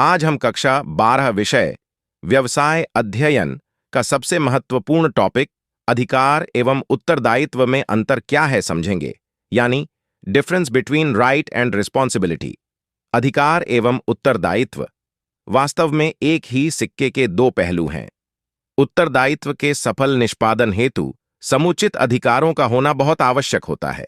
आज हम कक्षा 12 विषय व्यवसाय अध्ययन का सबसे महत्वपूर्ण टॉपिक अधिकार एवं उत्तरदायित्व में अंतर क्या है समझेंगे, यानी difference between right and responsibility. अधिकार एवं उत्तरदायित्व वास्तव में एक ही सिक्के के दो पहलू हैं। उत्तरदायित्व के सफल निष्पादन हेतु समुचित अधिकारों का होना बहुत आवश्यक होता है।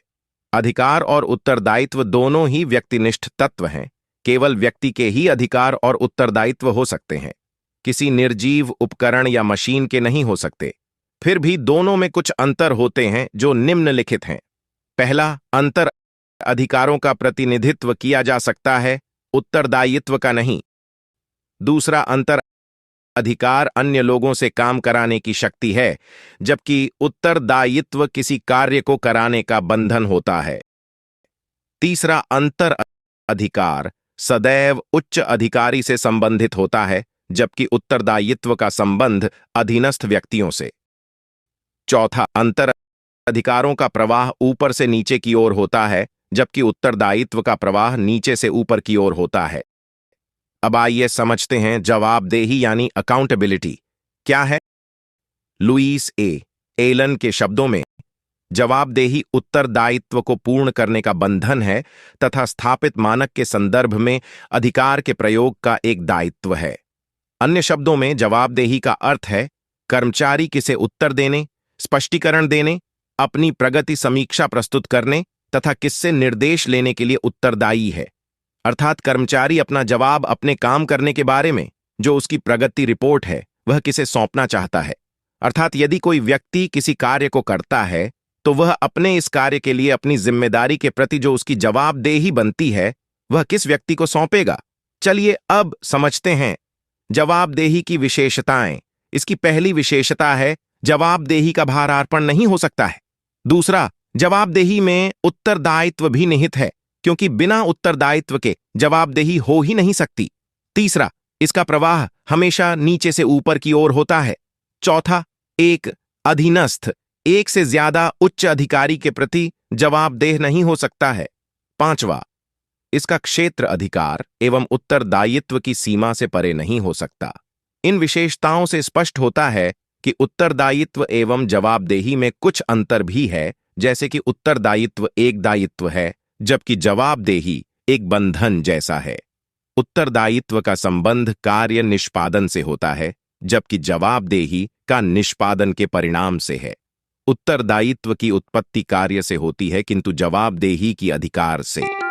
अधिकार और उत्तरदायित्व दोनों ही व्यक्तिनिष्ठ तत्व हैं। केवल व्यक्ति के ही अधिकार और उत्तरदायित्व हो सकते हैं, किसी निर्जीव उपकरण या मशीन के नहीं हो सकते। फिर भी दोनों में कुछ अंतर होते हैं जो निम्नलिखित हैं। पहला अंतर, अधिकारों का प्रतिनिधित्व किया जा सकता है, उत्तरदायित्व का नहीं। दूसरा अंतर, अधिकार अन्य लोगों से काम कराने की शक्ति है, जबकि उत्तरदायित्व किसी कार्य को कराने का बंधन होता है। तीसरा अंतर, अधिकार सदैव उच्च अधिकारी से संबंधित होता है, जबकि उत्तरदायित्व का संबंध अधीनस्थ व्यक्तियों से। चौथा अंतर, अधिकारों का प्रवाह ऊपर से नीचे की ओर होता है, जबकि उत्तरदायित्व का प्रवाह नीचे से ऊपर की ओर होता है। अब आइए समझते हैं जवाबदेही यानी अकाउंटेबिलिटी क्या है। लुईस एलन के शब्दों में, जवाबदेही उत्तरदायित्व को पूर्ण करने का बंधन है तथा स्थापित मानक के संदर्भ में अधिकार के प्रयोग का एक दायित्व है। अन्य शब्दों में, जवाबदेही का अर्थ है कर्मचारी किसे उत्तर देने, स्पष्टीकरण देने, अपनी प्रगति समीक्षा प्रस्तुत करने तथा किससे निर्देश लेने के लिए उत्तरदायी है। अर्थात कर्मचारी अपना जवाब अपने काम करने के बारे में, जो उसकी प्रगति रिपोर्ट है, वह किसे सौंपना चाहता है। अर्थात यदि कोई व्यक्ति किसी कार्य को करता है तो वह अपने इस कार्य के लिए अपनी जिम्मेदारी के प्रति जो उसकी जवाबदेही बनती है, वह किस व्यक्ति को सौंपेगा। चलिए अब समझते हैं जवाबदेही की विशेषताएं। इसकी पहली विशेषता है, जवाबदेही का भारार्पण नहीं हो सकता है। दूसरा, जवाबदेही में उत्तरदायित्व भी निहित है, क्योंकि बिना उत्तरदायित्व के जवाबदेही हो ही नहीं सकती। तीसरा, इसका प्रवाह हमेशा नीचे से ऊपर की ओर होता है। चौथा, एक अधीनस्थ एक से ज्यादा उच्च अधिकारी के प्रति जवाबदेह नहीं हो सकता है। पांचवा, इसका क्षेत्र अधिकार एवं उत्तरदायित्व की सीमा से परे नहीं हो सकता। इन विशेषताओं से स्पष्ट होता है कि उत्तरदायित्व एवं जवाबदेही में कुछ अंतर भी है, जैसे कि उत्तरदायित्व एक दायित्व है, जबकि जवाबदेही एक बंधन जैसा है। उत्तरदायित्व का संबंध कार्य निष्पादन से होता है, जबकि जवाबदेही का निष्पादन के परिणाम से है। उत्तरदायित्व की उत्पत्ति कार्य से होती है, किंतु जवाबदेही की अधिकार से।